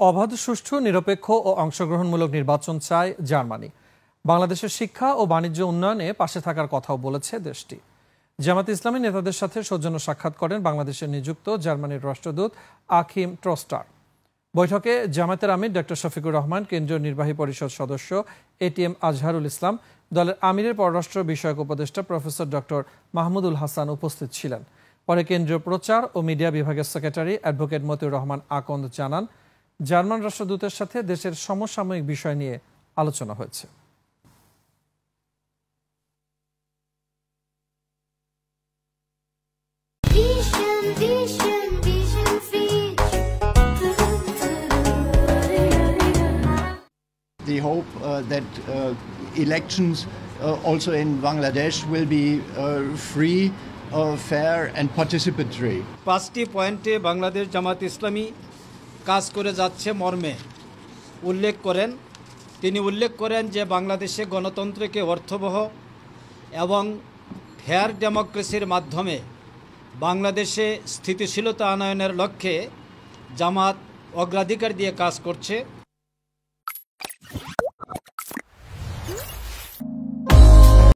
অবাধ, সুষ্ঠু, নিরপেক্ষ ও অংশগ্রহণমূলক নির্বাচন চায় জার্মানি। বাংলাদেশের শিক্ষা ও বাণিজ্য উন্নয়নে পাশে থাকার কথাও বলেছে দেশটি। জামাত ইসলামী নেতাদের সাথে সৌজন্য সাক্ষাৎ করেন বাংলাদেশে নিযুক্ত জার্মানির রাষ্ট্রদূত আখিম ট্রস্টার। বৈঠকে জামায়াতের আমির ডক্টর শফিকুর রহমান, কেন্দ্রীয় নির্বাহী পরিষদ সদস্য এটিএম আজহারুল ইসলাম, দলের আমিরের পররাষ্ট্র বিষয়ক উপদেষ্টা প্রফেসর ডক্টর মাহমুদুল হাসান উপস্থিত ছিলেন। পরে কেন্দ্রীয় প্রচার ও মিডিয়া বিভাগের সেক্রেটারি অ্যাডভোকেট মতিউর রহমান আকন্দ জানান, জার্মান রাষ্ট্রদূতের সাথে দেশের সমসাময়িক বিষয় নিয়ে আলোচনা হয়েছে। The hope that elections also in Bangladesh will be free, fair and participatory. 5টি পয়েন্টে বাংলাদেশ জামাত ইসলামী কাজ করে যাচ্ছে মর্মে তিনি উল্লেখ করেন যে বাংলাদেশে গণতন্ত্রকে অর্থবহ এবং ফেয়ার ডেমোক্রেসির মাধ্যমে বাংলাদেশে স্থিতিশীলতা আনয়নের লক্ষ্যে জামাত অগ্রাধিকার দিয়ে কাজ করছে।